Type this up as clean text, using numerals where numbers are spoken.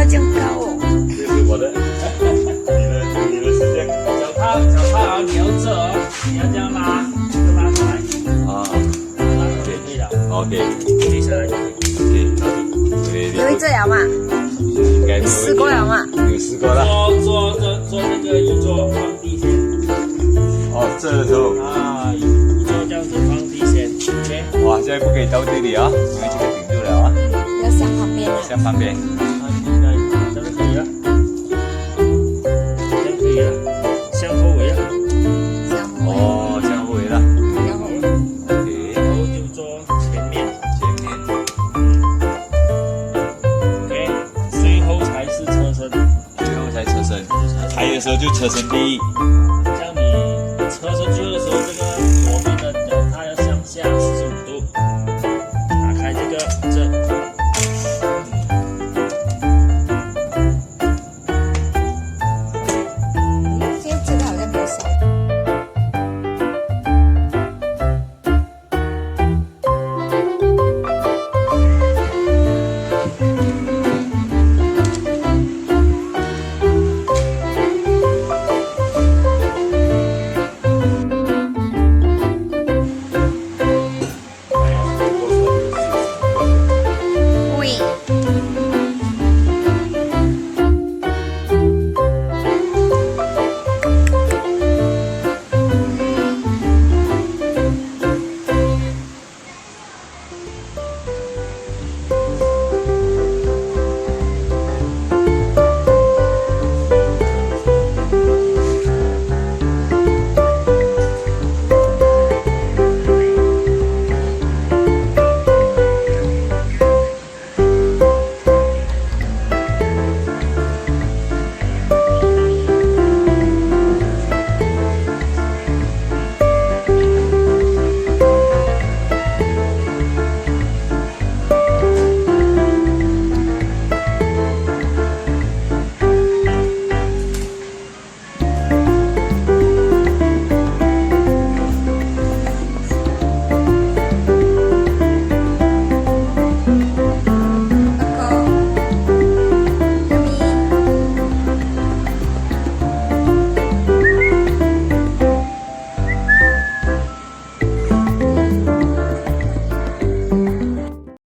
这样高哦。这是我的，你的是这样。脚踏好，你要这哦，你要这样拉，就拉上来。啊拉上来就可以了。 ，OK，独立下来就可以。 OK，你会这样吗？应该没有试过了吗？有试过了。做那个椅座放地线。哦，这的时候啊，椅座这样子放地线 ，OK。哇，现在不可以到这里啊，因为这个顶住了啊。要向旁边啊。向旁边。啊，应该这样可以了，这样可以了，向后围了。向后围。哦，向后围了。然后 OK，然后就做前面前面。 ，OK，最后才是车身。最后才车身，抬的时候就车身第一。